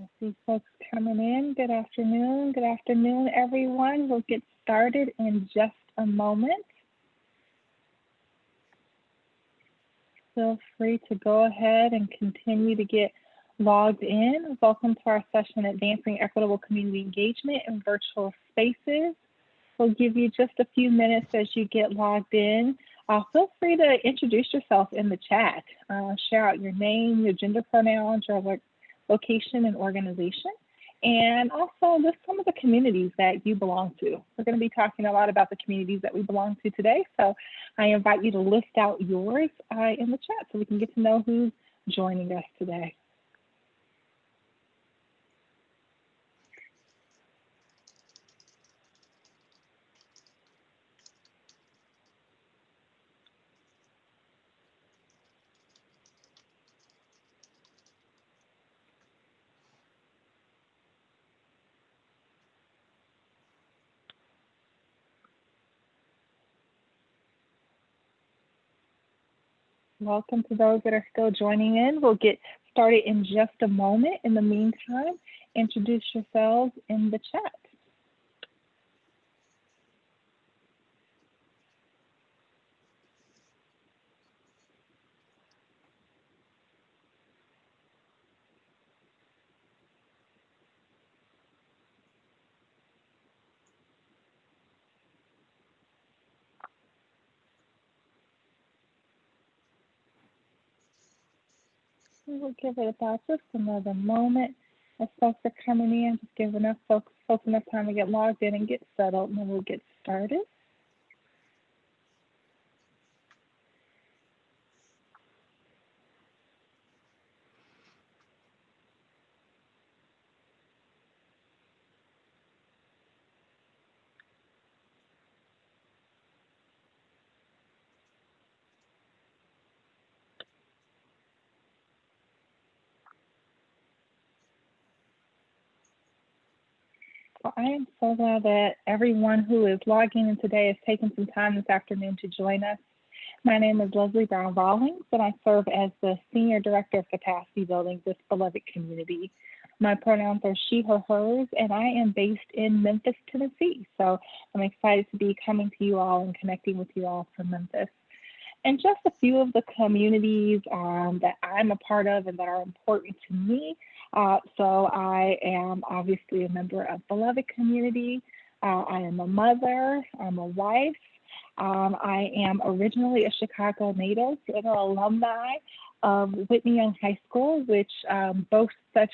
I see folks coming in. Good afternoon. Good afternoon, everyone. We'll get started in just a moment. Feel free to go ahead and continue to get logged in. Welcome to our session, Advancing Equitable Community Engagement in Virtual Spaces. We'll give you just a few minutes as you get logged in. Feel free to introduce yourself in the chat. Share out your name, your gender pronouns, your location and organization, and also list some of the communities that you belong to. We're going to be talking a lot about the communities that we belong to today, so I invite you to list out yours in the chat so we can get to know who's joining us today. Welcome to those that are still joining in. We'll get started in just a moment. In the meantime, introduce yourselves in the chat. We'll give it about just another moment as folks are coming in. Just give enough folks enough time to get logged in and get settled, and then we'll get started. Well, I am so glad that everyone who is logging in today has taken some time this afternoon to join us. My name is Leslie Brown-Rawlings, and I serve as the Senior Director of Capacity Building with Beloved Community. My pronouns are she, her, hers, and I am based in Memphis, Tennessee. So I'm excited to be coming to you all and connecting with you all from Memphis. And just a few of the communities that I'm a part of and that are important to me. So I am obviously a member of Beloved Community. I am a mother, I'm a wife. I am originally a Chicago native and an alumni of Whitney Young High School, which boasts such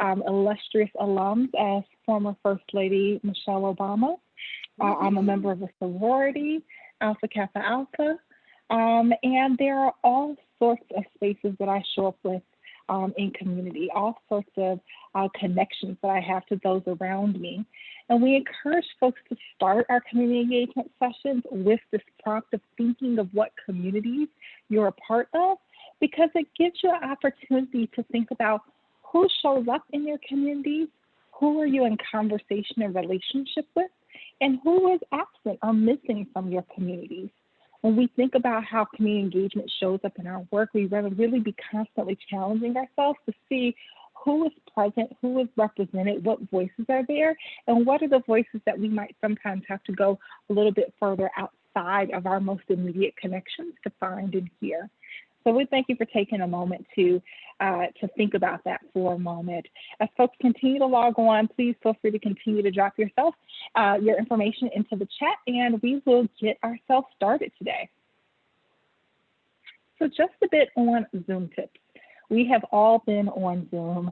illustrious alums as former First Lady Michelle Obama. I'm a member of a sorority, Alpha Kappa Alpha. And there are all sorts of spaces that I show up with in community, all sorts of connections that I have to those around me. And we encourage folks to start our community engagement sessions with this prompt of thinking of what communities you're a part of, because it gives you an opportunity to think about who shows up in your communities, who are you in conversation and relationship with, and who is absent or missing from your communities. When we think about how community engagement shows up in our work, we really be constantly challenging ourselves to see who is present, who is represented, what voices are there, and what are the voices that we might sometimes have to go a little bit further outside of our most immediate connections to find and hear. So we thank you for taking a moment to think about that for a moment. As folks continue to log on, please feel free to continue to drop your information into the chat, and we will get ourselves started today. So just a bit on Zoom tips. We have all been on Zoom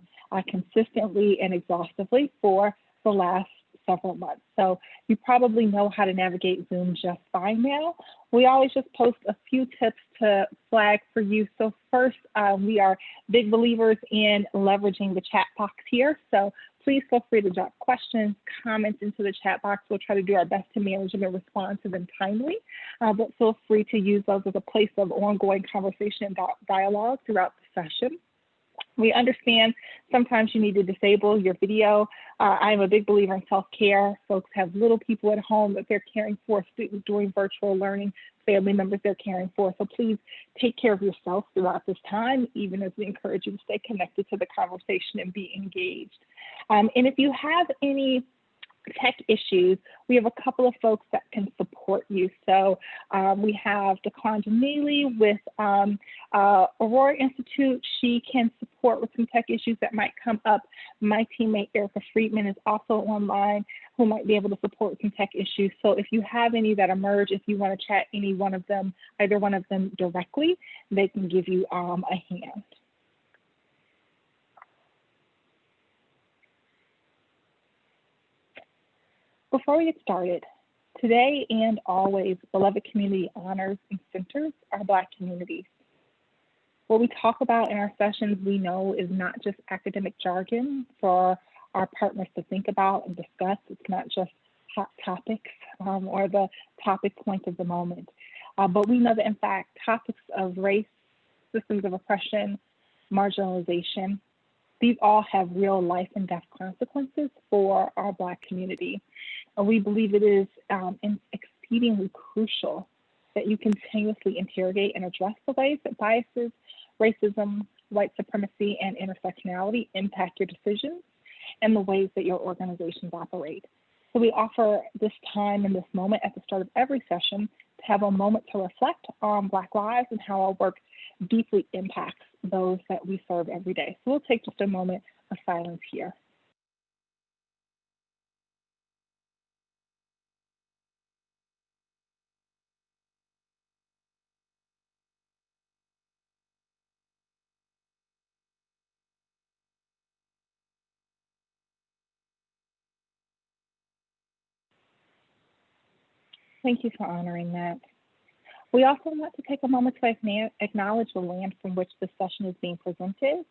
consistently and exhaustively for the last several months. So you probably know how to navigate Zoom just fine now. We always just post a few tips to flag for you. So first, we are big believers in leveraging the chat box here. So please feel free to drop questions, comments into the chat box. We'll try to do our best to manage them and respond to them timely, but feel free to use those as a place of ongoing conversation and dialogue throughout the session. We understand sometimes you need to disable your video. I'm a big believer in self-care. Folks have little people at home that they're caring for, students doing virtual learning, family members they're caring for. So please take care of yourself throughout this time, even as we encourage you to stay connected to the conversation and be engaged. And if you have any tech issues, we have a couple of folks that can support you. So we have Declan Neely with Aurora Institute. She can support with some tech issues that might come up. My teammate Erica Friedman is also online who might be able to support with some tech issues. So if you have any that emerge, if you want to chat any one of them, either one of them directly, they can give you a hand. Before we get started, today and always, Beloved Community honors and centers our Black communities. What we talk about in our sessions, we know, is not just academic jargon for our partners to think about and discuss. It's not just hot topics or the topic point of the moment. But we know that, in fact, topics of race, systems of oppression, marginalization, these all have real life and death consequences for our Black community. And we believe it is exceedingly crucial that you continuously interrogate and address the ways that biases, racism, white supremacy, and intersectionality impact your decisions and the ways that your organizations operate. So we offer this time and this moment at the start of every session to have a moment to reflect on Black lives and how our work deeply impacts those that we serve every day. So we'll take just a moment of silence here. Thank you for honoring that. We also want to take a moment to acknowledge the land from which this session is being presented.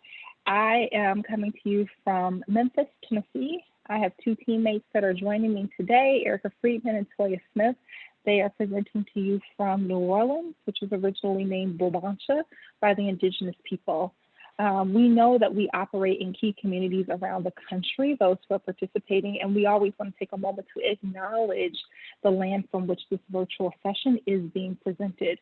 I am coming to you from Memphis, Tennessee. I have two teammates that are joining me today, Erica Friedman and Toya Smith. They are presenting to you from New Orleans, which was originally named Bobancha by the indigenous people. We know that we operate in key communities around the country, those who are participating, and we always want to take a moment to acknowledge the land from which this virtual session is being presented.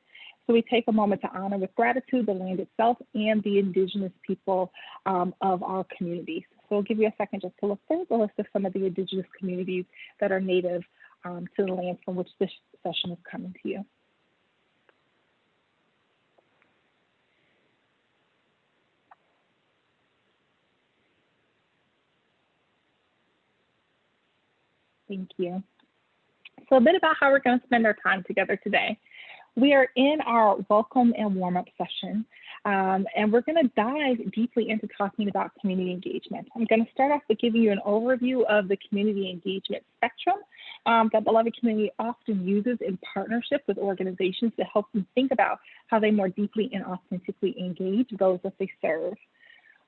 So we take a moment to honor with gratitude the land itself and the indigenous people of our communities. So we'll give you a second just to look through the list of some of the indigenous communities that are native to the land from which this session is coming to you. Thank you. So a bit about how we're going to spend our time together today. We are in our welcome and warm-up session, and we're going to dive deeply into talking about community engagement. I'm going to start off by giving you an overview of the community engagement spectrum that Beloved Community often uses in partnership with organizations to help them think about how they more deeply and authentically engage those that they serve.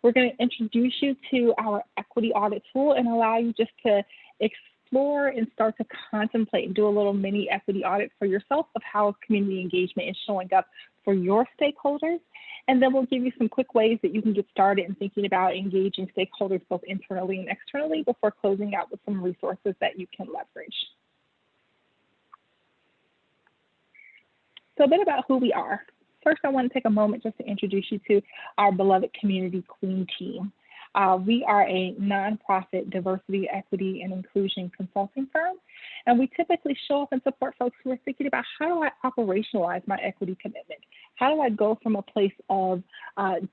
We're going to introduce you to our equity audit tool and allow you just to explore and start to contemplate and do a little mini equity audit for yourself of how community engagement is showing up for your stakeholders. And then we'll give you some quick ways that you can get started in thinking about engaging stakeholders both internally and externally before closing out with some resources that you can leverage. So a bit about who we are. First, I want to take a moment just to introduce you to our Beloved Community Queen team. We are a nonprofit diversity, equity, and inclusion consulting firm, and we typically show up and support folks who are thinking about how do I operationalize my equity commitment? How do I go from a place of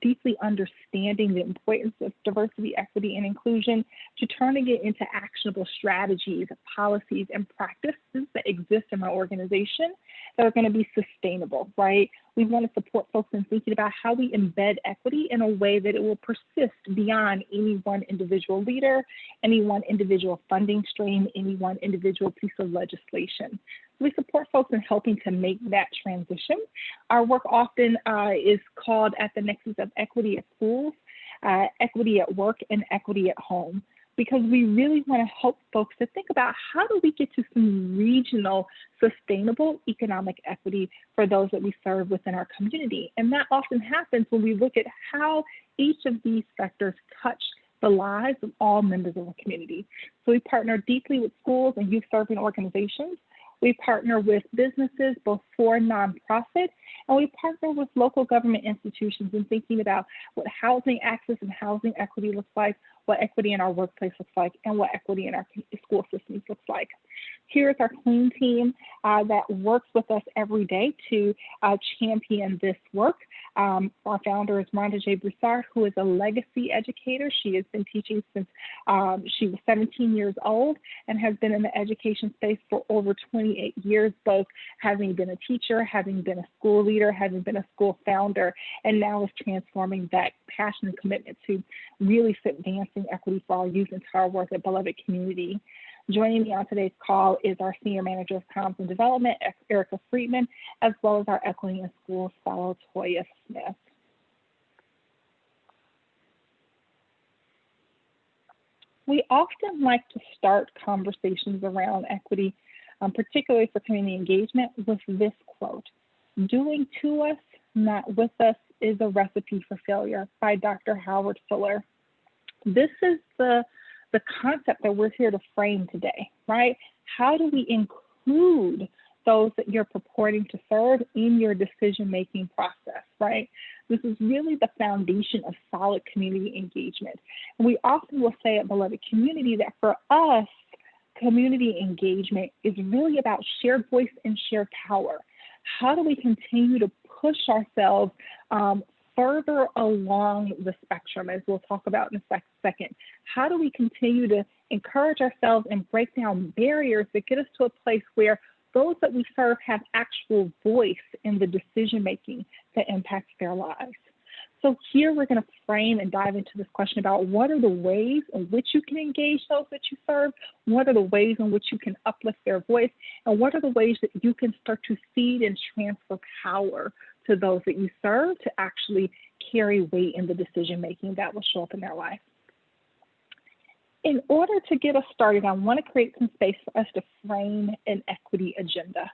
deeply understanding the importance of diversity, equity, and inclusion to turning it into actionable strategies, policies, and practices that exist in my organization that are going to be sustainable, right? We want to support folks in thinking about how we embed equity in a way that it will persist beyond any one individual leader, any one individual funding stream, any one individual piece of legislation. We support folks in helping to make that transition. Our work often is called at the nexus of equity at schools, equity at work, and equity at home. because we really want to help folks to think about how do we get to some regional sustainable economic equity for those that we serve within our community. And that often happens when we look at how each of these sectors touch the lives of all members of the community. So we partner deeply with schools and youth serving organizations. We partner with businesses, both for and nonprofit, and we partner with local government institutions in thinking about what housing access and housing equity looks like, what equity in our workplace looks like, and what equity in our school systems looks like. Here is our CLEAN team that works with us every day to champion this work. Our founder is Rhonda J. Broussard, who is a legacy educator. She has been teaching since she was 17 years old and has been in the education space for over 28 years, both having been a teacher, having been a school leader, having been a school founder, and now is transforming that passion and commitment to really advancing equity for our youth into our work at Beloved Community. Joining me on today's call is our Senior Manager of Comms and Development, Erica Friedman, as well as our Equity in Schools Fellow, Toya Smith. We often like to start conversations around equity, particularly for community engagement, with this quote: "Doing to us, not with us, is a recipe for failure," by Dr. Howard Fuller. This is the concept that we're here to frame today, right? How do we include those that you're purporting to serve in your decision-making process, right? This is really the foundation of solid community engagement. And we often will say at Beloved Community that for us, community engagement is really about shared voice and shared power. How do we continue to push ourselves further along the spectrum, as we'll talk about in a second? How do we continue to encourage ourselves and break down barriers that get us to a place where those that we serve have actual voice in the decision-making that impacts their lives? So here we're going to frame and dive into this question about what are the ways in which you can engage those that you serve, what are the ways in which you can uplift their voice, and what are the ways that you can start to feed and transfer power to those that you serve to actually carry weight in the decision-making that will show up in their life. In order to get us started, I want to create some space for us to frame an equity agenda.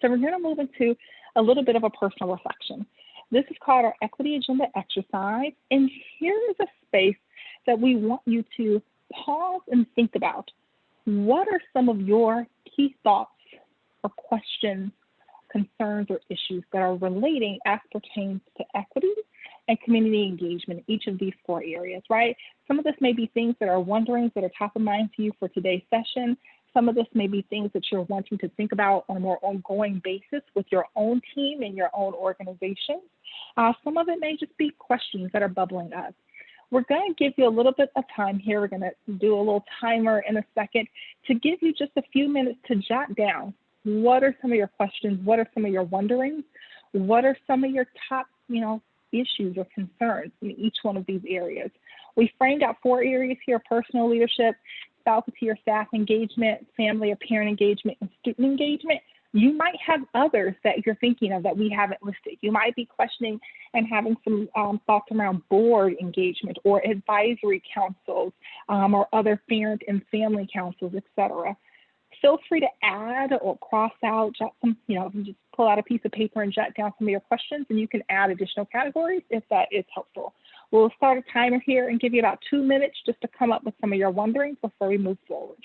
So we're going to move into a little bit of a personal reflection. This is called our equity agenda exercise. And here is a space that we want you to pause and think about. What are some of your key thoughts or questions, concerns, or issues that are relating as pertains to equity and community engagement in each of these 4 areas, right? Some of this may be things that are wonderings that are top of mind to you for today's session. Some of this may be things that you're wanting to think about on a more ongoing basis with your own team and your own organization. Some of it may just be questions that are bubbling up. We're going to give you a little bit of time here. We're going to do a little timer in a second to give you just a few minutes to jot down what are some of your questions, what are some of your wonderings, what are some of your top, issues or concerns in each one of these areas. We framed out 4 areas here: personal leadership, faculty or staff engagement, family or parent engagement, and student engagement. You might have others that you're thinking of that we haven't listed. You might be questioning and having some thoughts around board engagement or advisory councils or other parent and family councils, et cetera. Feel free to add or cross out, jot some, just pull out a piece of paper and jot down some of your questions, and you can add additional categories if that is helpful. We'll start a timer here and give you about 2 minutes just to come up with some of your wonderings before we move forward.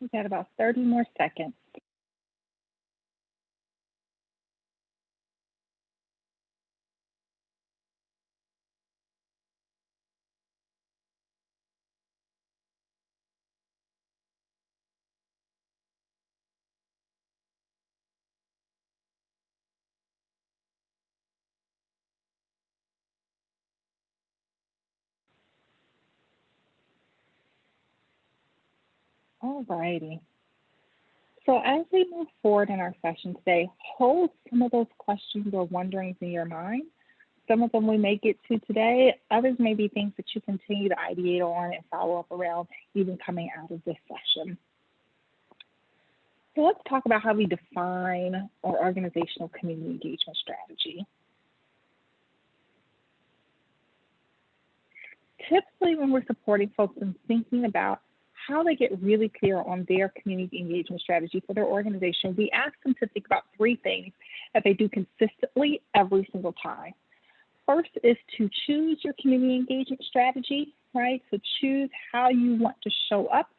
We've got about 30 more seconds. All righty. So as we move forward in our session today, hold some of those questions or wonderings in your mind. Some of them we may get to today. Others may be things that you continue to ideate on and follow up around even coming out of this session. So let's talk about how we define our organizational community engagement strategy. Typically, when we're supporting folks in thinking about how they get really clear on their community engagement strategy for their organization, we ask them to think about three things that they do consistently every single time. First is to choose your community engagement strategy, right? So choose how you want to show up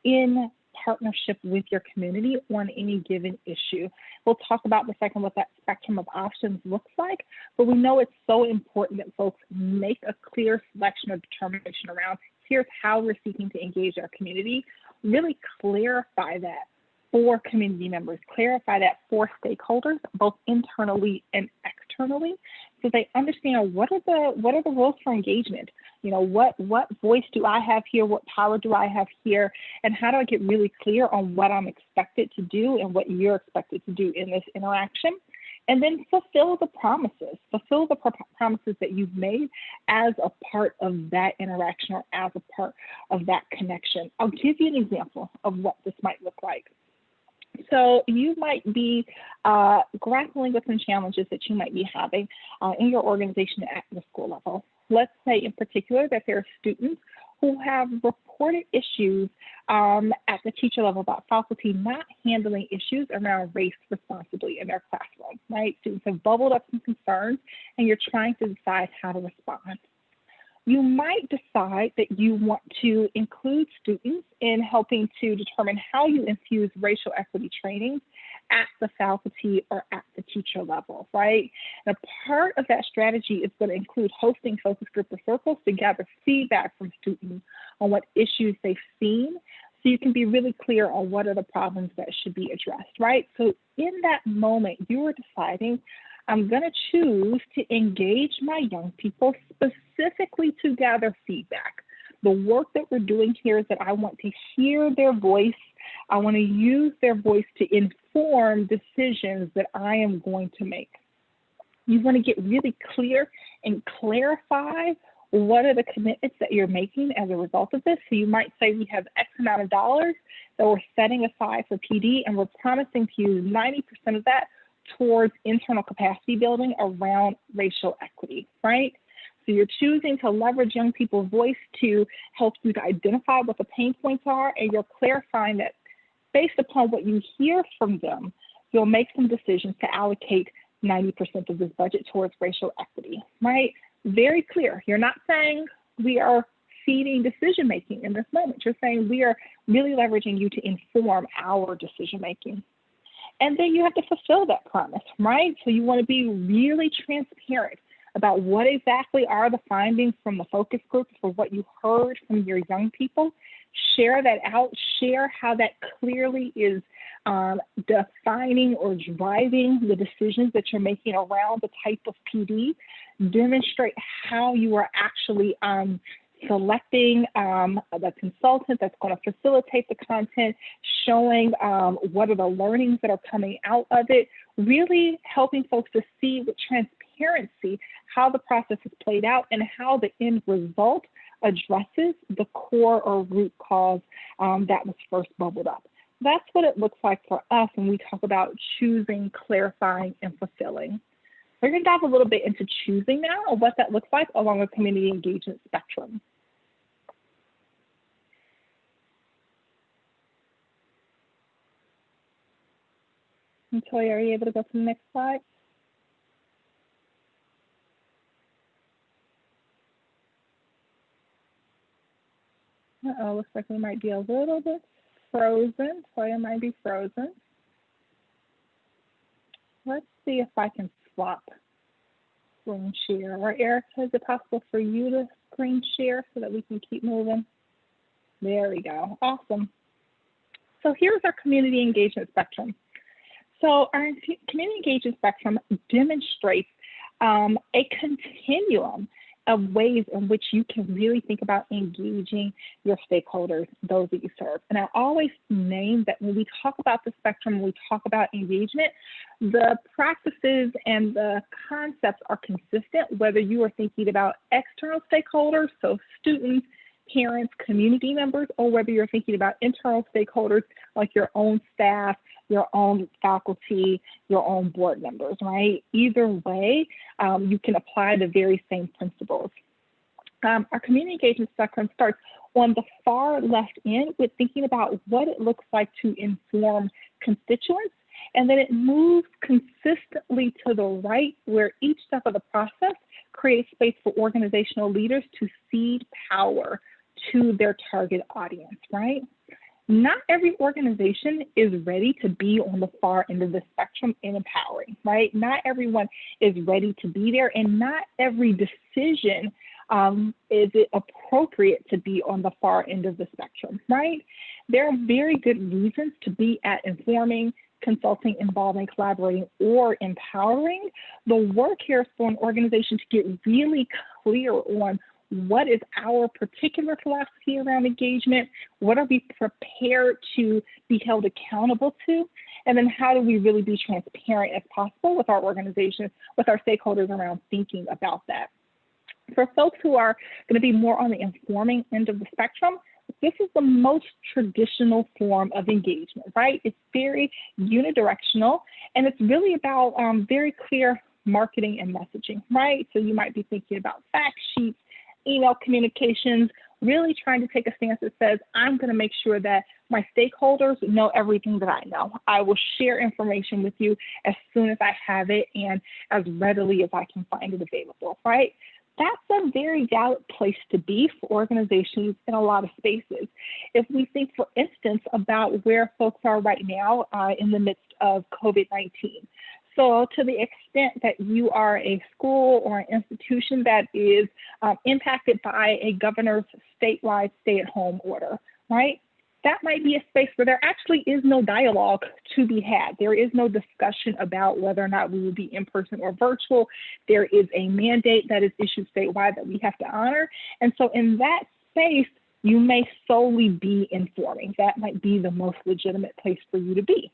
in partnership with your community on any given issue. We'll talk about in a second what that spectrum of options looks like, but we know it's so important that folks make a clear selection or determination around here's how we're seeking to engage our community. Really clarify that for community members, clarify that for stakeholders, both internally and externally, so they understand what are the rules for engagement. You know, what voice do I have here? What power do I have here? And how do I get really clear on what I'm expected to do and what you're expected to do in this interaction? And then fulfill the promises. Fulfill the promises that you've made as a part of that interaction or as a part of that connection. I'll give you an example of what this might look like. So you might be grappling with some challenges that you might be having in your organization at the school level. Let's say in particular that there are students who have reported issues at the teacher level about faculty not handling issues around race responsibly in their classroom, right? Students have bubbled up some concerns and you're trying to decide how to respond. You might decide that you want to include students in helping to determine how you infuse racial equity training at the faculty or at the teacher level, right? And a part of that strategy is going to include hosting focus group or circles to gather feedback from students on what issues they've seen, so you can be really clear on what are the problems that should be addressed, right? So in that moment, you are deciding, I'm going to choose to engage my young people specifically to gather feedback. The work that we're doing here is that I want to hear their voice. I want to use their voice to inform decisions that I am going to make. You want to get really clear and clarify what are the commitments that you're making as a result of this. So you might say we have X amount of dollars that we're setting aside for PD, and we're promising to use 90% of that towards internal capacity building around racial equity, right? So you're choosing to leverage young people's voice to help you to identify what the pain points are, and you're clarifying that based upon what you hear from them, you'll make some decisions to allocate 90% of this budget towards racial equity, right? Very clear. You're not saying we are feeding decision-making in this moment. You're saying we are really leveraging you to inform our decision-making. And then you have to fulfill that promise, right? So you want to be really transparent about what exactly are the findings from the focus group for what you heard from your young people. Share that out, share how that clearly is defining or driving the decisions that you're making around the type of PD. Demonstrate how you are actually selecting the consultant that's going to facilitate the content, showing what are the learnings that are coming out of it, really helping folks to see with transparency how the process is played out and how the end result addresses the core or root cause that was first bubbled up. That's what it looks like for us when we talk about choosing, clarifying, and fulfilling. We're going to dive a little bit into choosing now and what that looks like along the community engagement spectrum. And Toya, are you able to go to the next slide? Uh-oh, looks like we might be a little bit frozen. Toya might be frozen. Let's see if I can swap screen share. Or Erica, is it possible for you to screen share so that we can keep moving? There we go. Awesome. So here's our community engagement spectrum. So our community engagement spectrum demonstrates a continuum of ways in which you can really think about engaging your stakeholders, those that you serve. And I always name that when we talk about the spectrum, when we talk about engagement, the practices and the concepts are consistent, whether you are thinking about external stakeholders, so students, parents, community members, or whether you're thinking about internal stakeholders like your own staff, your own faculty, your own board members, right? Either way, you can apply the very same principles. Our community engagement spectrum starts on the far left end with thinking about what it looks like to inform constituents, and then it moves consistently to the right where each step of the process creates space for organizational leaders to cede power to their target audience, right? Not every organization is ready to be on the far end of the spectrum in empowering, right? Not everyone is ready to be there, and not every decision is it appropriate to be on the far end of the spectrum, right? There are very good reasons to be at informing, consulting, involving, collaborating, or empowering. The work here is for an organization to get really clear on what is our particular philosophy around engagement, what are we prepared to be held accountable to, and then how do we really be transparent as possible with our organization, with our stakeholders around thinking about that. For folks who are going to be more on the informing end of the spectrum, this is the most traditional form of engagement, right? It's very unidirectional, and it's really about very clear marketing and messaging, right? So you might be thinking about fact sheets, email communications, really trying to take a stance that says, I'm going to make sure that my stakeholders know everything that I know. I will share information with you as soon as I have it and as readily as I can find it available, right? That's a very valid place to be for organizations in a lot of spaces. If we think, for instance, about where folks are right now in the midst of COVID-19. So to the extent that you are a school or an institution that is impacted by a governor's statewide stay-at-home order, right? That might be a space where there actually is no dialogue to be had. There is no discussion about whether or not we will be in person or virtual. There is a mandate that is issued statewide that we have to honor. And so in that space, you may solely be informing. That might be the most legitimate place for you to be.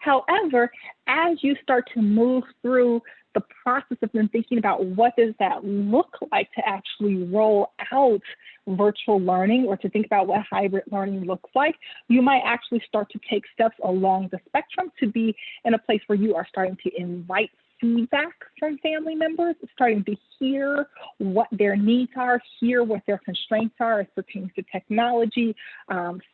However, as you start to move through the process of them thinking about what does that look like to actually roll out virtual learning, or to think about what hybrid learning looks like, you might actually start to take steps along the spectrum to be in a place where you are starting to invite feedback from family members, starting to hear what their needs are, hear what their constraints are as pertains to technology,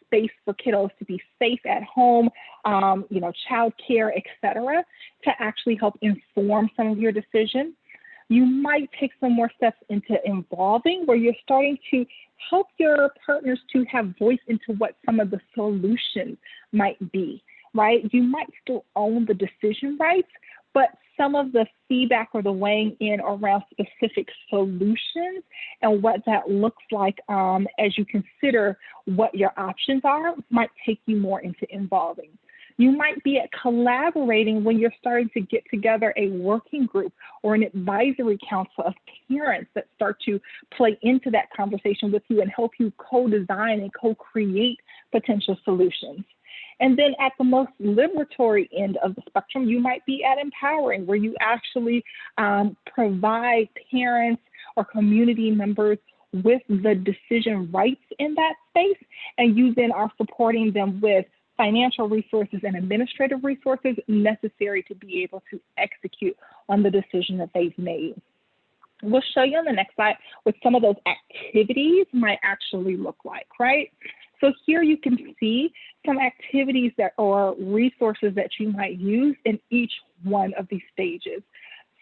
space for kiddos to be safe at home, childcare, et cetera, to actually help inform some of your decisions. You might take some more steps into involving, where you're starting to help your partners to have voice into what some of the solutions might be, right? You might still own the decision rights, but some of the feedback or the weighing in around specific solutions and what that looks like as you consider what your options are might take you more into involving. You might be at collaborating when you're starting to get together a working group or an advisory council of parents that start to play into that conversation with you and help you co-design and co-create potential solutions. And then at the most liberatory end of the spectrum, you might be at empowering, where you actually provide parents or community members with the decision rights in that space, and you then are supporting them with financial resources and administrative resources necessary to be able to execute on the decision that they've made. We'll show you on the next slide what some of those activities might actually look like, right? So here you can see some activities that or resources that you might use in each one of these stages.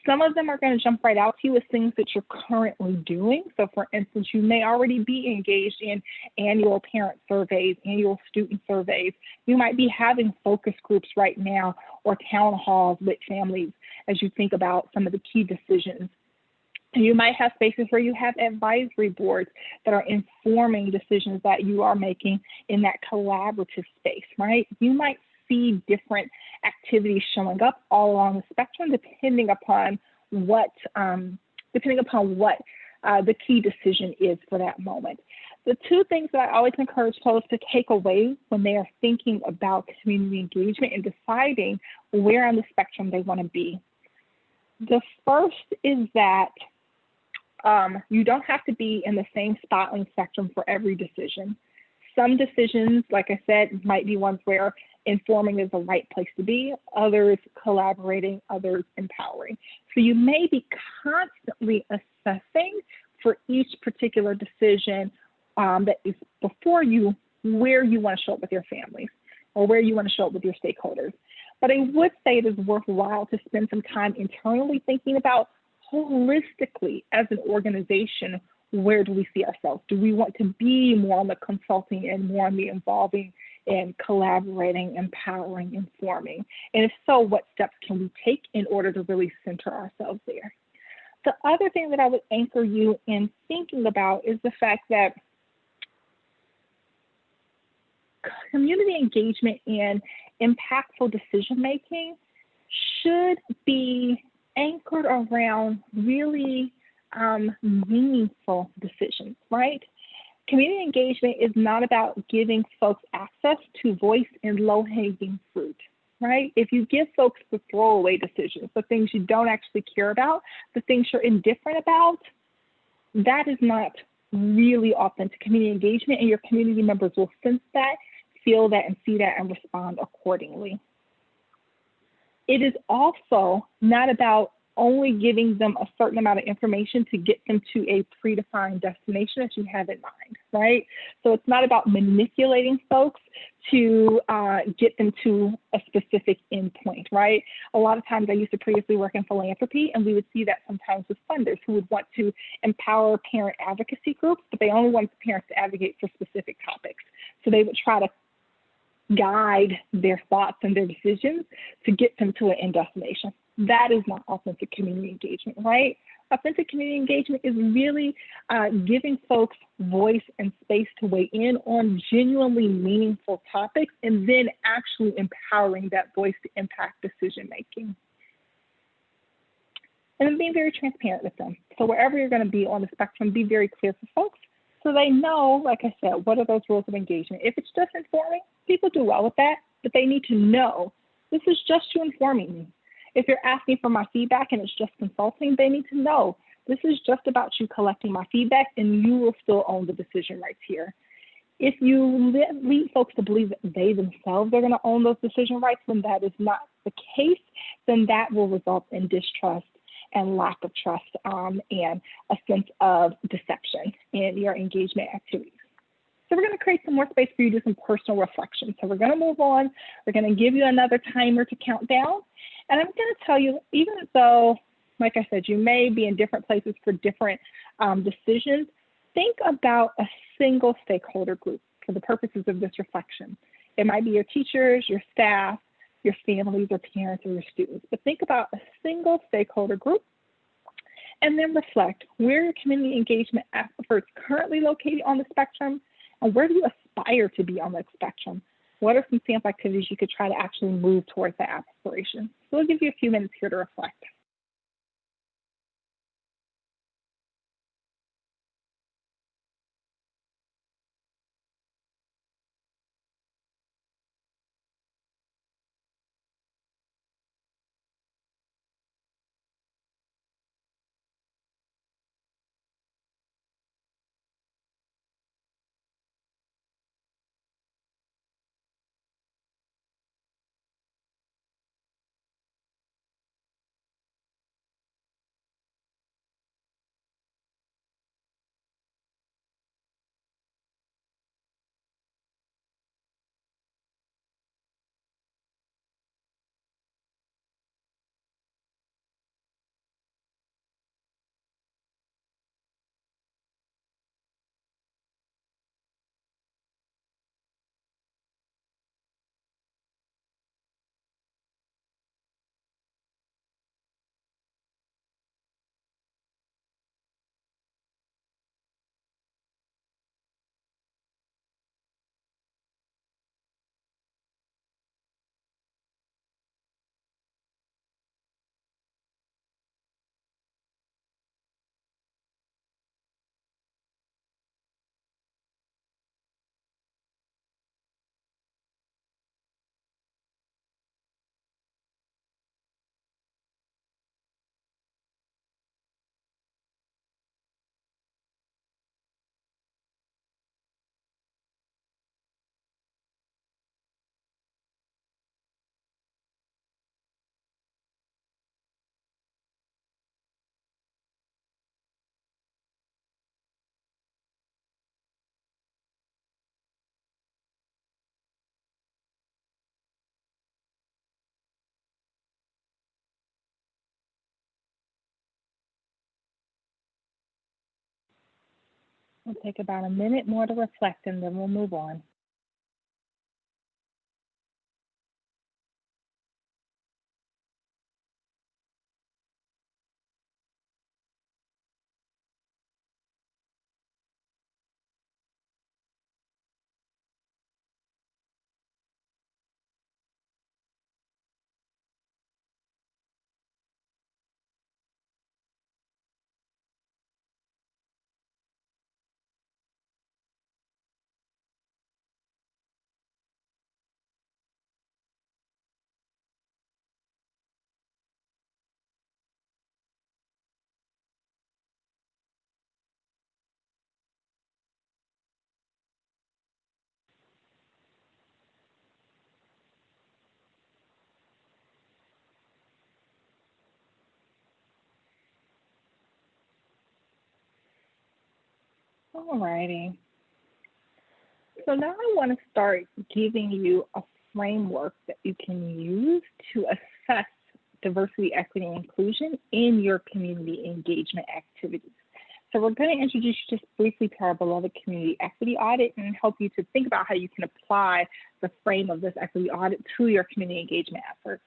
Some of them are going to jump right out to you as things that you're currently doing. So for instance, you may already be engaged in annual parent surveys, annual student surveys. You might be having focus groups right now or town halls with families as you think about some of the key decisions. And you might have spaces where you have advisory boards that are informing decisions that you are making in that collaborative space, right? You might see different activities showing up all along the spectrum, depending upon what the key decision is for that moment. The two things that I always encourage folks to take away when they are thinking about community engagement and deciding where on the spectrum they want to be. The first is that you don't have to be in the same spot on the spectrum for every decision. Some decisions, like I said, might be ones where informing is the right place to be, others collaborating, others empowering. So you may be constantly assessing for each particular decision that is before you where you want to show up with your families or where you want to show up with your stakeholders. But I would say it is worthwhile to spend some time internally thinking about holistically as an organization, where do we see ourselves? Do we want to be more on the consulting and more on the involving and collaborating, empowering, informing? And if so, what steps can we take in order to really center ourselves there? The other thing that I would anchor you in thinking about is the fact that community engagement and impactful decision-making should be anchored around really meaningful decisions, right? Community engagement is not about giving folks access to voice and low-hanging fruit, right? If you give folks the throwaway decisions, the things you don't actually care about, the things you're indifferent about, that is not really authentic community engagement, and your community members will sense that, feel that, and see that, and respond accordingly. It is also not about only giving them a certain amount of information to get them to a predefined destination that you have in mind, right? So it's not about manipulating folks to get them to a specific endpoint, right? A lot of times I used to previously work in philanthropy, and we would see that sometimes with funders who would want to empower parent advocacy groups, but they only want the parents to advocate for specific topics. So they would try to guide their thoughts and their decisions to get them to an end destination. That is not authentic community engagement, right? Authentic community engagement is really giving folks voice and space to weigh in on genuinely meaningful topics and then actually empowering that voice to impact decision making. And then being very transparent with them. So wherever you're going to be on the spectrum, be very clear for folks so they know, like I said, what are those rules of engagement. If it's just informing, people do well with that, but they need to know this is just you informing me. If you're asking for my feedback and it's just consulting, they need to know this is just about you collecting my feedback and you will still own the decision rights here. If you lead folks to believe that they themselves are going to own those decision rights when that is not the case, then that will result in distrust and lack of trust and a sense of deception in your engagement activities. So we're going to create some more space for you to do some personal reflection. So we're going to move on. We're going to give you another timer to count down. And I'm going to tell you, even though, like I said, you may be in different places for different decisions, think about a single stakeholder group for the purposes of this reflection. It might be your teachers, your staff, your families or parents or your students, but think about a single stakeholder group and then reflect where your community engagement efforts currently located on the spectrum and where do you aspire to be on the spectrum? What are some sample activities you could try to actually move towards that aspiration? So we'll give you a few minutes here to reflect. We'll take about a minute more to reflect and then we'll move on. All righty. So now I want to start giving you a framework that you can use to assess diversity, equity, and inclusion in your community engagement activities. So we're going to introduce you just briefly to our beloved community equity audit and help you to think about how you can apply the frame of this equity audit to your community engagement efforts.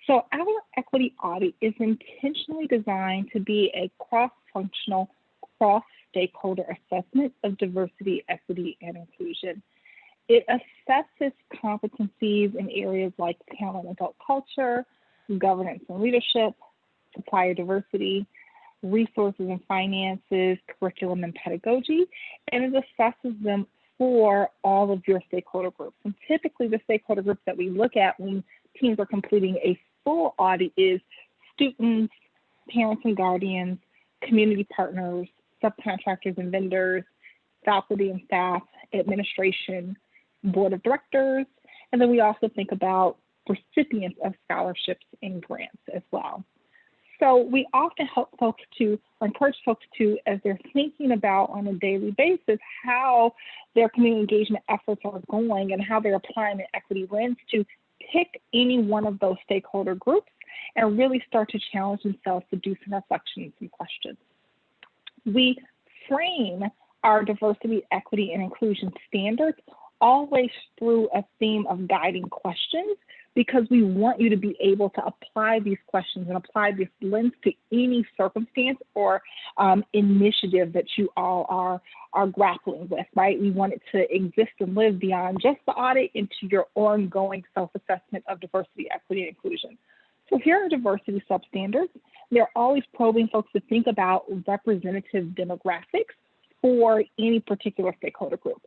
So our equity audit is intentionally designed to be a cross-functional, cross-stakeholder assessment of diversity, equity, and inclusion. It assesses competencies in areas like talent and adult culture, governance and leadership, supplier diversity, resources and finances, curriculum and pedagogy, and it assesses them for all of your stakeholder groups. And typically the stakeholder groups that we look at when teams are completing a full audit is students, parents and guardians, community partners, subcontractors and vendors, faculty and staff, administration, board of directors, and then we also think about recipients of scholarships and grants as well. So we often help folks to, or encourage folks to, as they're thinking about on a daily basis how their community engagement efforts are going and how they're applying an equity lens, to pick any one of those stakeholder groups and really start to challenge themselves to do some reflection and some questions. We frame our diversity, equity, and inclusion standards always through a theme of guiding questions, because we want you to be able to apply these questions and apply this lens to any circumstance or initiative that you all are grappling with, right? We want it to exist and live beyond just the audit into your ongoing self-assessment of diversity, equity, and inclusion. So here are diversity substandards. They're always probing folks to think about representative demographics for any particular stakeholder group.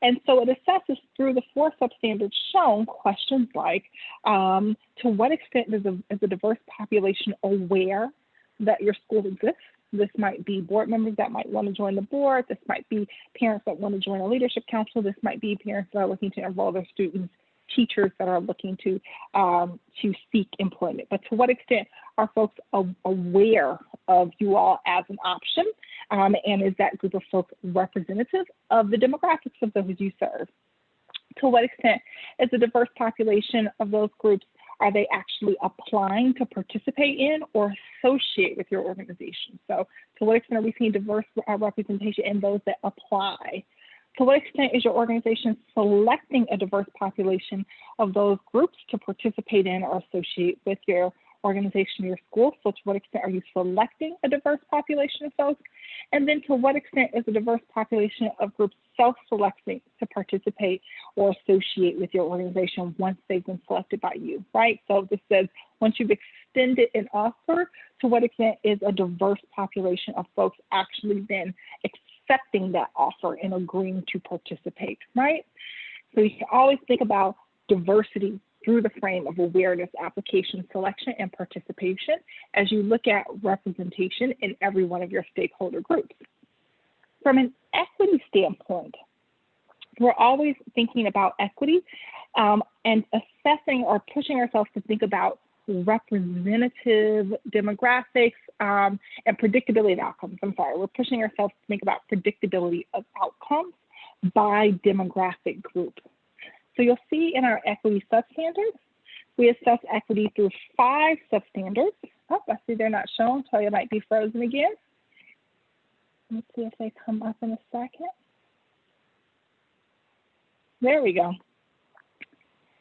And so it assesses through the 4 substandards shown questions like, to what extent is a diverse population aware that your school exists? This might be board members that might want to join the board. This might be parents that want to join a leadership council. This might be parents that are looking to enroll their students, teachers that are looking to seek employment. But to what extent are folks aware of you all as an option? And is that group of folks representative of the demographics of those you serve? To what extent is a diverse population of those groups, are they actually applying to participate in or associate with your organization? So to what extent are we seeing diverse representation in those that apply? To what extent is your organization selecting a diverse population of those groups to participate in or associate with your organization, your school? So to what extent are you selecting a diverse population of folks? And then to what extent is a diverse population of groups self-selecting to participate or associate with your organization once they've been selected by you, right? So this says, once you've extended an offer, to what extent is a diverse population of folks actually then accepting that offer and agreeing to participate, right? So you can always think about diversity through the frame of awareness, application, selection, and participation as you look at representation in every one of your stakeholder groups. From an equity standpoint, we're always thinking about equity and assessing or pushing ourselves to think about representative demographics and predictability of outcomes. We're pushing ourselves to think about predictability of outcomes by demographic group. So you'll see in our equity substandards, we assess equity through 5 substandards. Oh, I see they're not shown, so it might be frozen again. Let's see if they come up in a second. There we go.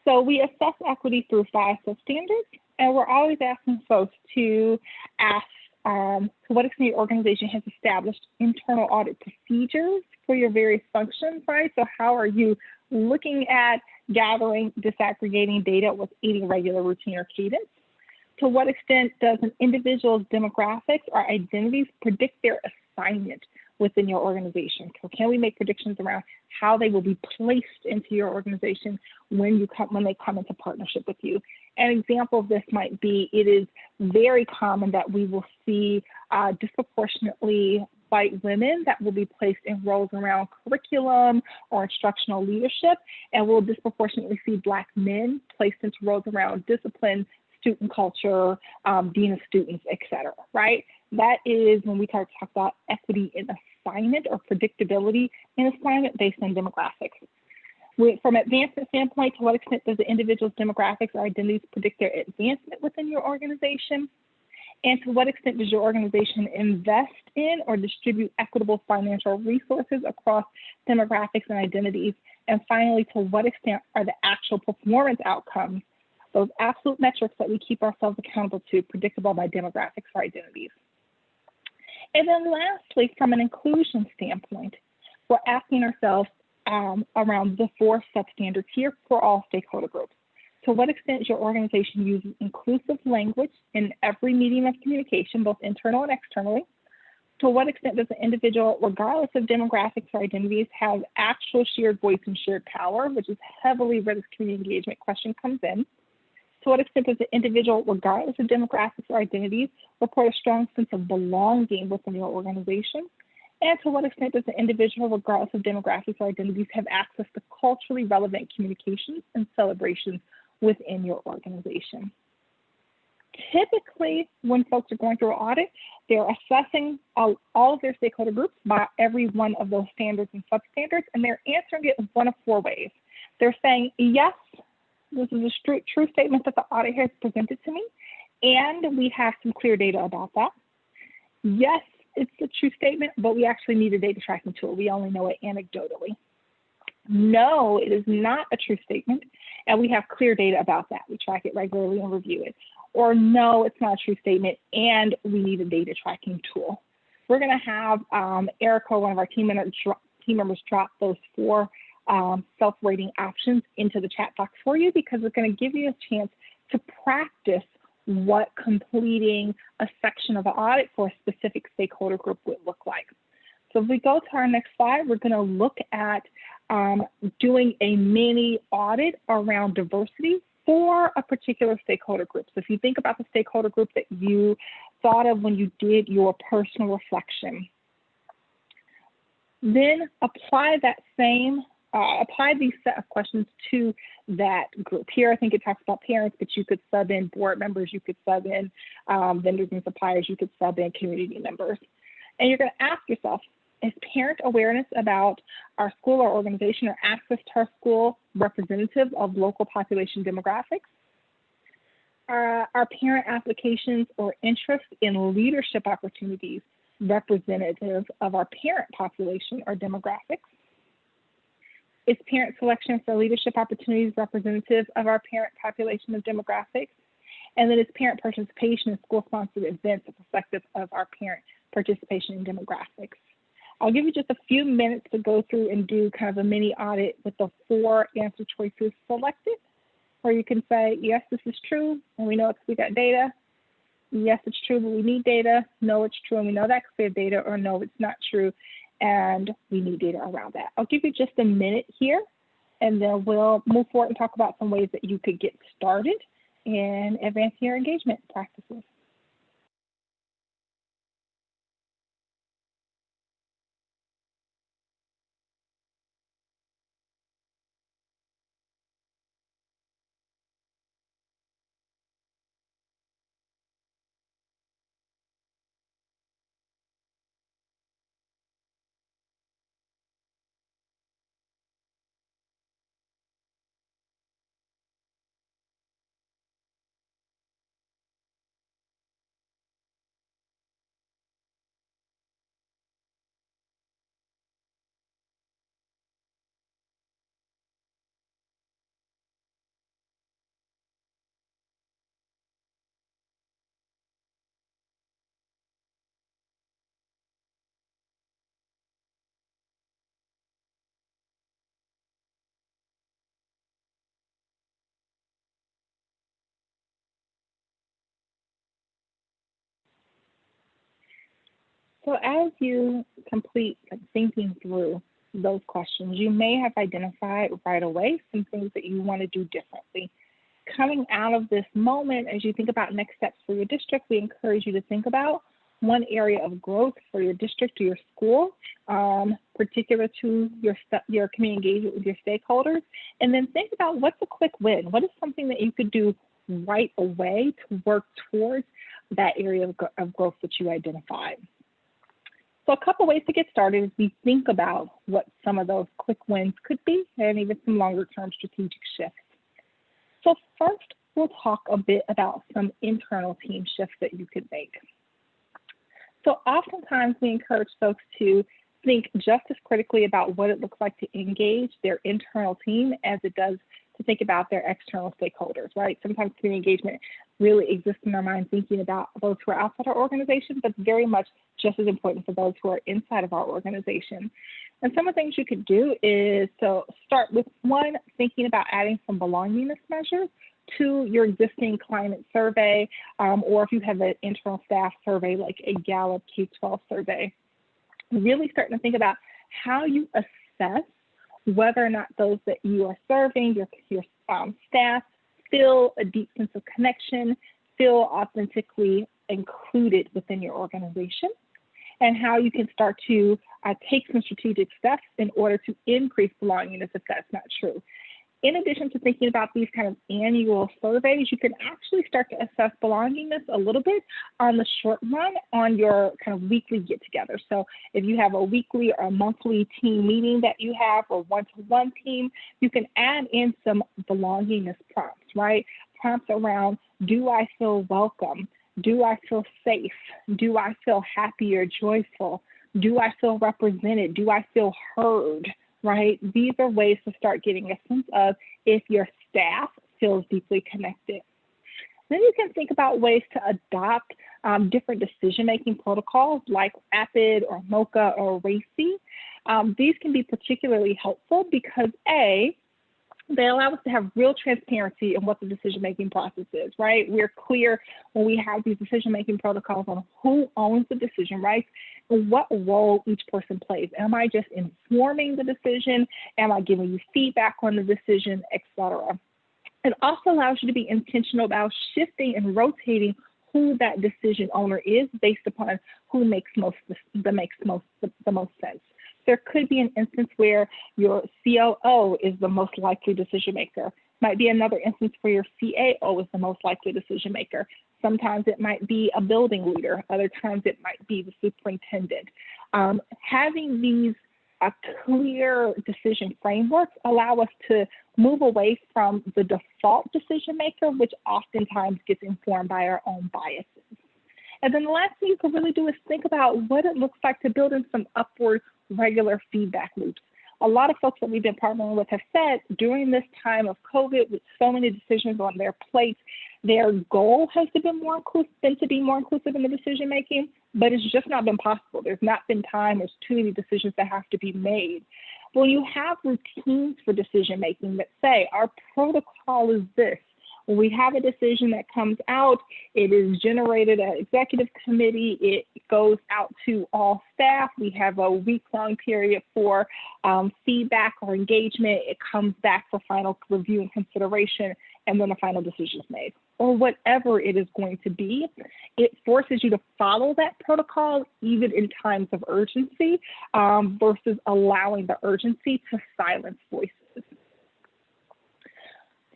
So we assess equity through 5 substandards, and we're always asking folks to ask to what extent your organization has established internal audit procedures for your various functions, right? So how are you looking at gathering, disaggregating data with any regular routine or cadence? To what extent does an individual's demographics or identities predict their assignment within your organization? So can we make predictions around how they will be placed into your organization when they come into partnership with you? An example of this might be, it is very common that we will see disproportionately white women that will be placed in roles around curriculum or instructional leadership, and we'll disproportionately see Black men placed into roles around discipline, student culture, dean of students, et cetera, right? That is when we talk about equity in assignment or predictability in assignment based on demographics. From an advancement standpoint, to what extent does the individual's demographics or identities predict their advancement within your organization? And to what extent does your organization invest in or distribute equitable financial resources across demographics and identities? And finally, to what extent are the actual performance outcomes, those absolute metrics that we keep ourselves accountable to, predictable by demographics or identities? And then lastly, from an inclusion standpoint, we're asking ourselves around the 4 substandards here for all stakeholder groups. To what extent is your organization using inclusive language in every medium of communication, both internal and externally? To what extent does the individual, regardless of demographics or identities, have actual shared voice and shared power, which is heavily where this community engagement question comes in? To what extent does the individual, regardless of demographics or identities, report a strong sense of belonging within your organization? And to what extent does the individual, regardless of demographics or identities, have access to culturally relevant communications and celebrations within your organization? Typically, when folks are going through an audit, they're assessing all of their stakeholder groups by every one of those standards and substandards, and they're answering it in one of 4 ways. They're saying, yes, this is a true statement that the audit has presented to me, and we have some clear data about that. Yes, it's a true statement, but we actually need a data tracking tool. We only know it anecdotally. No, it is not a true statement, and we have clear data about that. We track it regularly and review it. Or no, it's not a true statement, and we need a data tracking tool. We're going to have Erica, one of our team members, drop those 4 self-rating options into the chat box for you, because it's going to give you a chance to practice what completing a section of an audit for a specific stakeholder group would look like. So if we go to our next slide, we're going to look at doing a mini audit around diversity for a particular stakeholder group. So if you think about the stakeholder group that you thought of when you did your personal reflection, then apply these set of questions to that group. Here, I think it talks about parents, but you could sub in board members, you could sub in vendors and suppliers, you could sub in community members. And you're going to ask yourself, is parent awareness about our school or organization or access to our school representative of local population demographics? Are parent applications or interest in leadership opportunities representative of our parent population or demographics? Is parent selection for leadership opportunities representative of our parent population of demographics? And then is parent participation in school-sponsored events reflective of our parent participation in demographics? I'll give you just a few minutes to go through and do kind of a mini audit with the 4 answer choices selected, where you can say, yes, this is true, and we know it's, we got data. Yes, it's true, but we need data. No, it's true, and we know that because we have data, or no, it's not true, and we need data around that. I'll give you just a minute here, and then we'll move forward and talk about some ways that you could get started in advancing your engagement practices. So as you complete thinking through those questions, you may have identified right away some things that you want to do differently. Coming out of this moment, as you think about next steps for your district, we encourage you to think about one area of growth for your district or your school, particular to your community engagement with your stakeholders, and then think about what's a quick win. What is something that you could do right away to work towards that area of growth that you identified? So a couple ways to get started is we think about what some of those quick wins could be and even some longer term strategic shifts. So first, we'll talk a bit about some internal team shifts that you could make. So oftentimes we encourage folks to think just as critically about what it looks like to engage their internal team as it does to think about their external stakeholders, right? Sometimes community engagement really exists in our mind thinking about those who are outside our organization, but very much just as important for those who are inside of our organization. And some of the things you could do is to start with one, thinking about adding some belongingness measures to your existing climate survey, or if you have an internal staff survey like a Gallup Q12 survey. Really starting to think about how you assess whether or not those that you are serving, your staff, feel a deep sense of connection, feel authentically included within your organization, and how you can start to take some strategic steps in order to increase belongingness if that's not true. In addition to thinking about these kind of annual surveys, you can actually start to assess belongingness a little bit on the short run on your kind of weekly get-together. So if you have a weekly or a monthly team meeting that you have or one-to-one team, you can add in some belongingness prompts, right? Prompts around, do I feel welcome? Do I feel safe? Do I feel happy or joyful? Do I feel represented? Do I feel heard? Right? These are ways to start getting a sense of if your staff feels deeply connected. Then you can think about ways to adopt different decision-making protocols like RAPID or MOCA or RACI. These can be particularly helpful because A, they allow us to have real transparency in what the decision-making process is, right? We're clear when we have these decision-making protocols on who owns the decision rights and what role each person plays. Am I just informing the decision? Am I giving you feedback on the decision, et cetera? It also allows you to be intentional about shifting and rotating who that decision owner is based upon who makes the most sense. There could be an instance where your COO is the most likely decision maker. Might be another instance where your CAO is the most likely decision maker. Sometimes it might be a building leader. Other times it might be the superintendent. Having these clear decision frameworks allow us to move away from the default decision maker, which oftentimes gets informed by our own biases. And then the last thing you can really do is think about what it looks like to build in some upward regular feedback loops. A lot of folks that we've been partnering with have said during this time of COVID, with so many decisions on their plates, their goal has to be more inclusive in the decision making, but it's just not been possible. There's not been time. There's too many decisions that have to be made. When you have routines for decision making that say our protocol is this, when we have a decision that comes out, it is generated at executive committee, it goes out to all staff, we have a week-long period for feedback or engagement, it comes back for final review and consideration, and then a final decision is made. Or whatever it is going to be, it forces you to follow that protocol even in times of urgency versus allowing the urgency to silence voices.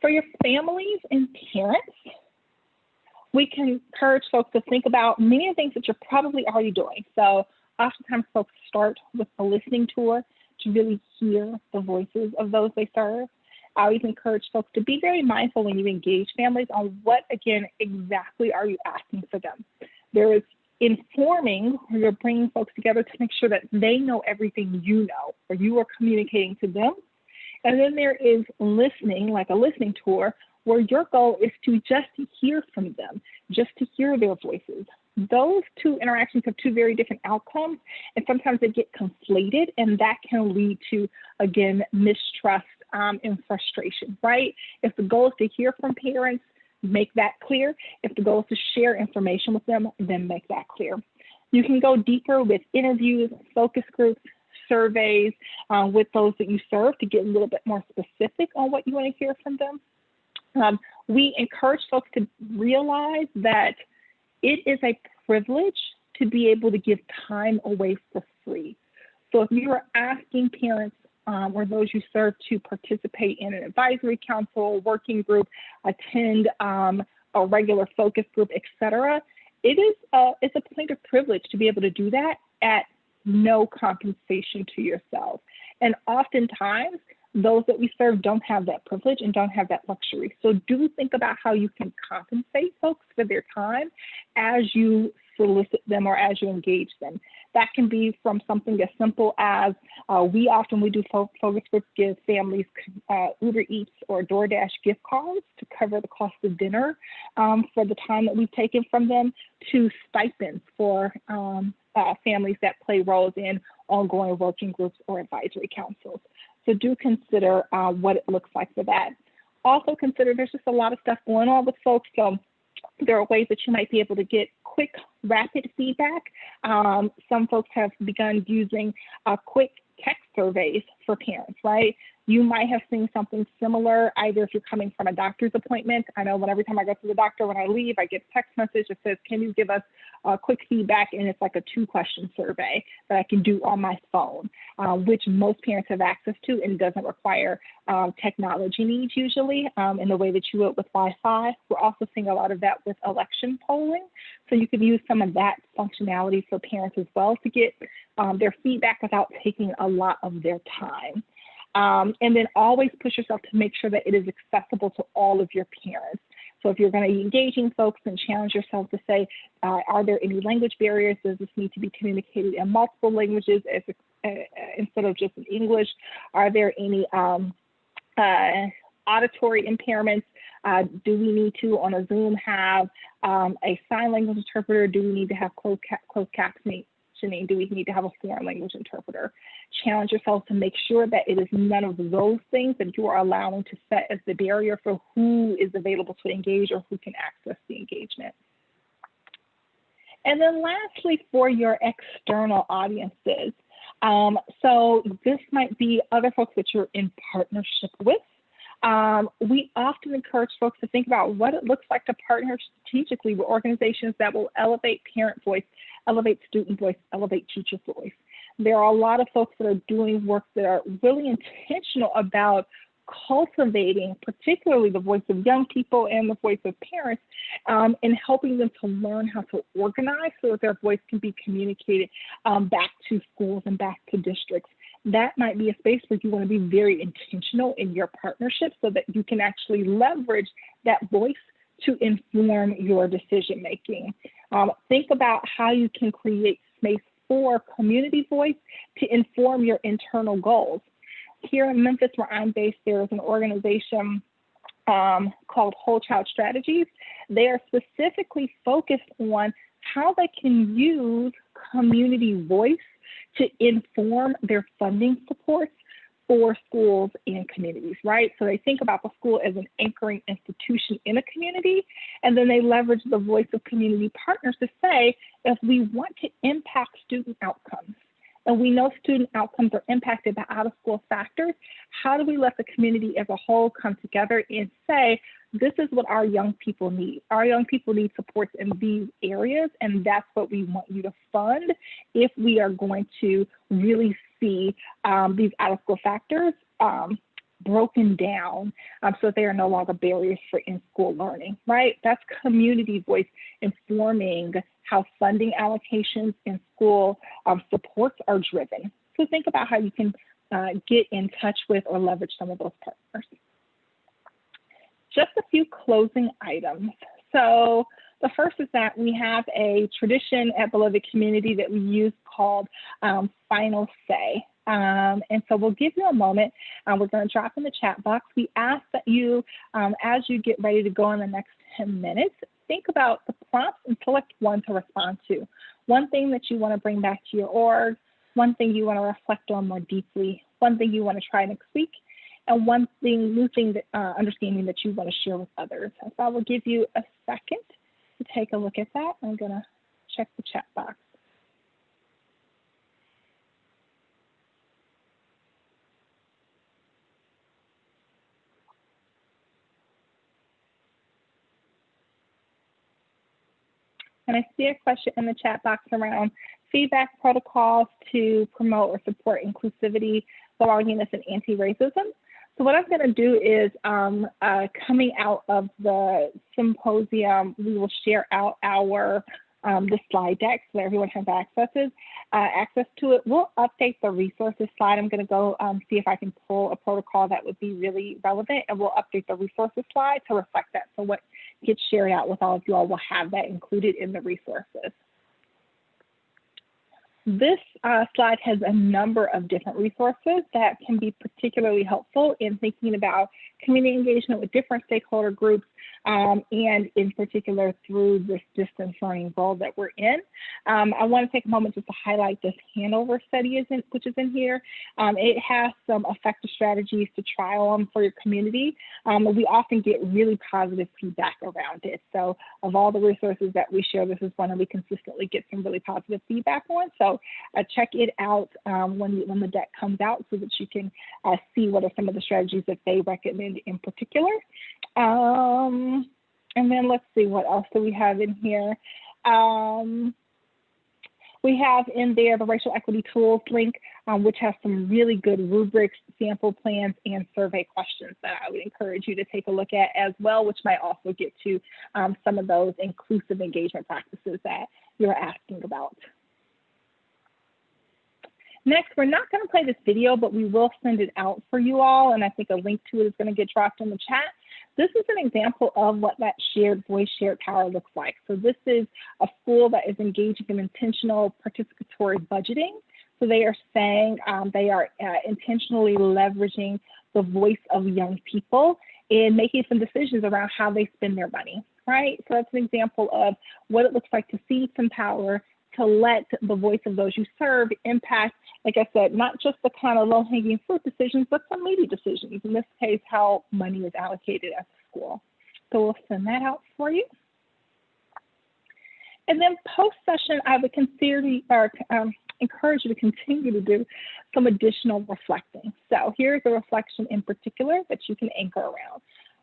For your families and parents, we can encourage folks to think about many of the things that you're probably already doing. So oftentimes folks start with a listening tour to really hear the voices of those they serve. I always encourage folks to be very mindful when you engage families on what, again, exactly are you asking for them. There is informing, where you're bringing folks together to make sure that they know everything you know, or you are communicating to them. And then there is listening, like a listening tour, where your goal is to just hear from them, just to hear their voices. Those two interactions have two very different outcomes, and sometimes they get conflated, and that can lead to, again, mistrust and frustration, right? If the goal is to hear from parents, make that clear. If the goal is to share information with them, then make that clear. You can go deeper with interviews, focus groups, surveys with those that you serve to get a little bit more specific on what you want to hear from them. We encourage folks to realize that it is a privilege to be able to give time away for free. So if you are asking parents or those you serve to participate in an advisory council, working group, attend a regular focus group, etc., it's a point of privilege to be able to do that at no compensation to yourself. And oftentimes, those that we serve don't have that privilege and don't have that luxury. So do think about how you can compensate folks for their time as you solicit them or as you engage them. That can be from something as simple as we do focus groups give families Uber Eats or DoorDash gift cards to cover the cost of dinner for the time that we've taken from them, to stipends for families that play roles in ongoing working groups or advisory councils. So do consider what it looks like for that. Also consider there's just a lot of stuff going on with folks. So there are ways that you might be able to get quick, rapid feedback. Some folks have begun using quick text surveys for parents, right? You might have seen something similar, either if you're coming from a doctor's appointment. I know every time I go to the doctor, when I leave, I get a text message that says, can you give us quick feedback? And it's like a 2-question survey that I can do on my phone, which most parents have access to and doesn't require technology needs usually in the way that you would with Wi-Fi. We're also seeing a lot of that with election polling. So you can use some of that functionality for parents as well to get their feedback without taking a lot of their time. And then always push yourself to make sure that it is accessible to all of your parents. So if you're going to be engaging folks, then challenge yourself to say, are there any language barriers? Does this need to be communicated in multiple languages instead of just in English? Are there any auditory impairments? Do we need to, on a Zoom, have a sign language interpreter? Do we need to have closed captioning? Do we need to have a foreign language interpreter? Challenge yourself to make sure that it is none of those things that you are allowing to set as the barrier for who is available to engage or who can access the engagement. And then lastly, for your external audiences, so this might be other folks that you're in partnership with. We often encourage folks to think about what it looks like to partner strategically with organizations that will elevate parent voice, elevate student voice, elevate teacher voice. There are a lot of folks that are doing work that are really intentional about cultivating particularly the voice of young people and the voice of parents, and helping them to learn how to organize so that their voice can be communicated back to schools and back to districts. That might be a space where you want to be very intentional in your partnership so that you can actually leverage that voice to inform your decision making. Think about how you can create space for community voice to inform your internal goals. Here in Memphis, where I'm based, there is an organization called Whole Child Strategies. They are specifically focused on how they can use community voice to inform their funding supports for schools and communities, right? So they think about the school as an anchoring institution in a community, and then they leverage the voice of community partners to say, if we want to impact student outcomes, and we know student outcomes are impacted by out-of-school factors, how do we let the community as a whole come together and say, this is what our young people need. Our young people need supports in these areas, and that's what we want you to fund if we are going to really see these out-of-school factors broken down so that they are no longer barriers for in-school learning, right? That's community voice informing how funding allocations in school supports are driven. So think about how you can get in touch with or leverage some of those partners. Just a few closing items. So the first is that we have a tradition at Beloved Community that we use called Final Say. And so we'll give you a moment. We're going to drop in the chat box. We ask that you, as you get ready to go in the next 10 minutes, think about the prompts and select one to respond to. One thing that you want to bring back to your org, one thing you want to reflect on more deeply, one thing you want to try next week, and one thing, new thing, that, understanding that you want to share with others. So I will give you a second to take a look at that. I'm going to check the chat box. And I see a question in the chat box around feedback protocols to promote or support inclusivity, belongingness, and anti-racism. So what I'm going to do is coming out of the symposium, we will share out our the slide deck so that everyone has access to it. We'll update the resources slide. I'm going to go see if I can pull a protocol that would be really relevant, and we'll update the resources slide to reflect that. So what gets shared out with all of you all will have that included in the resources. This slide has a number of different resources that can be particularly helpful in thinking about community engagement with different stakeholder groups, and in particular through this distance learning role that we're in. I want to take a moment just to highlight this Hanover study which is in here. It has some effective strategies to try on for your community. We often get really positive feedback around it. So of all the resources that we share, this is one that we consistently get some really positive feedback on. So check it out when the deck comes out so that you can see what are some of the strategies that they recommend in particular. And then let's see, what else do we have in here? We have in there the Racial Equity Tools link, which has some really good rubrics, sample plans, and survey questions that I would encourage you to take a look at as well, which might also get to some of those inclusive engagement practices that you're asking about. Next, we're not going to play this video, but we will send it out for you all, and I think a link to it is going to get dropped in the chat. This is an example of what that shared voice, shared power looks like. So this is a school that is engaging in intentional participatory budgeting. So they are saying they are intentionally leveraging the voice of young people in making some decisions around how they spend their money, right? So that's an example of what it looks like to cede some power, to let the voice of those you serve impact, like I said, not just the kind of low-hanging fruit decisions, but some meaty decisions. In this case, how money is allocated at the school. So we'll send that out for you. And then post-session, I would encourage you to continue to do some additional reflecting. So here's a reflection in particular that you can anchor around.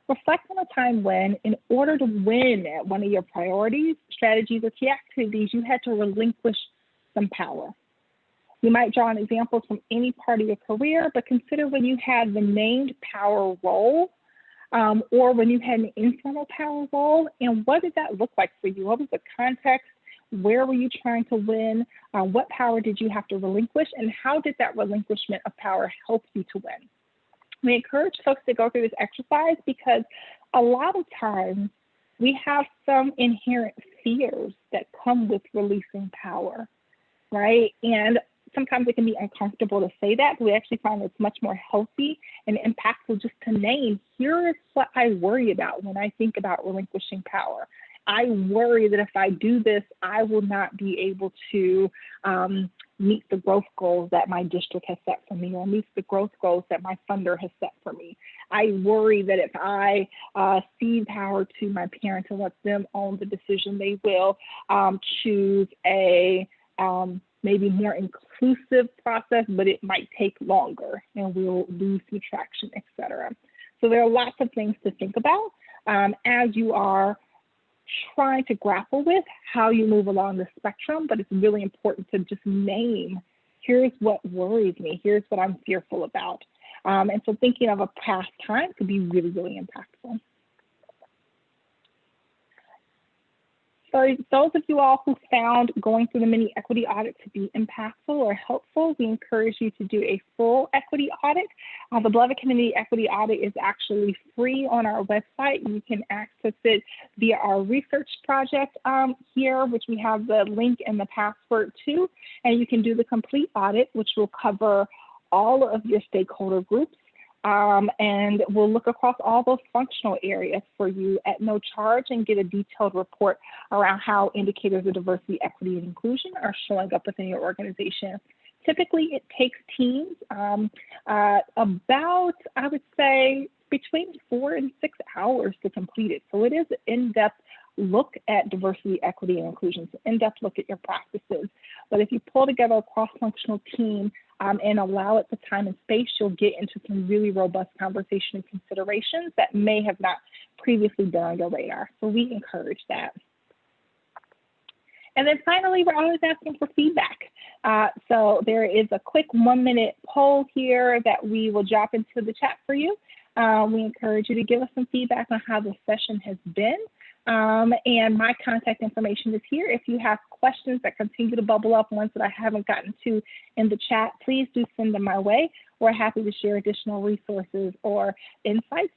Reflect on a time when, in order to win at one of your priorities, strategies, or key activities, you had to relinquish some power. You might draw on examples from any part of your career, but consider when you had the named power role or when you had an informal power role, and what did that look like for you? What was the context? Where were you trying to win? What power did you have to relinquish, and how did that relinquishment of power help you to win? We encourage folks to go through this exercise because a lot of times we have some inherent fears that come with releasing power, right? And sometimes it can be uncomfortable to say that, but we actually find it's much more healthy and impactful just to name, here is what I worry about when I think about relinquishing power. I worry that if I do this, I will not be able to meet the growth goals that my district has set for me, or meet the growth goals that my funder has set for me. I worry that if I cede power to my parents and let them own the decision, they will choose a maybe more inclusive process, but it might take longer and we'll lose some traction, et cetera. So there are lots of things to think about as you are trying to grapple with how you move along the spectrum, but it's really important to just name, here's what worries me, here's what I'm fearful about. And so thinking of a past time could be really, really impactful. So those of you all who found going through the mini equity audit to be impactful or helpful, we encourage you to do a full equity audit. The Beloved Community Equity Audit is actually free on our website. You can access it via our research project here, which we have the link and the password to, and you can do the complete audit, which will cover all of your stakeholder groups. And we'll look across all those functional areas for you at no charge and get a detailed report around how indicators of diversity, equity, and inclusion are showing up within your organization. Typically, it takes teams about, I would say, between 4 and 6 hours to complete it. So it is an in-depth look at diversity, equity, and inclusion, so in-depth look at your practices. But if you pull together a cross-functional team and allow it the time and space, you'll get into some really robust conversation and considerations that may have not previously been on your radar. So we encourage that. And then finally, we're always asking for feedback. So there is a quick 1-minute poll here that we will drop into the chat for you. We encourage you to give us some feedback on how the session has been. And my contact information is here. If you have questions that continue to bubble up, ones that I haven't gotten to in the chat, please do send them my way. We're happy to share additional resources or insights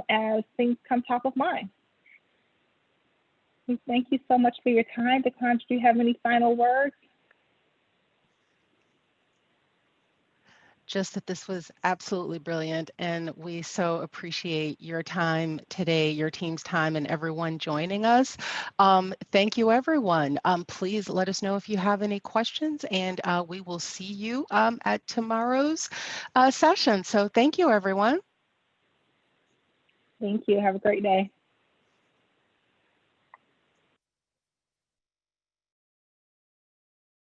as things come top of mind. Thank you so much for your time. Declan, do you have any final words? Just that this was absolutely brilliant, and we so appreciate your time today, your team's time, and everyone joining us. Thank you, everyone. Please let us know if you have any questions, and we will see you at tomorrow's session. So thank you, everyone. Thank you. Have a great day.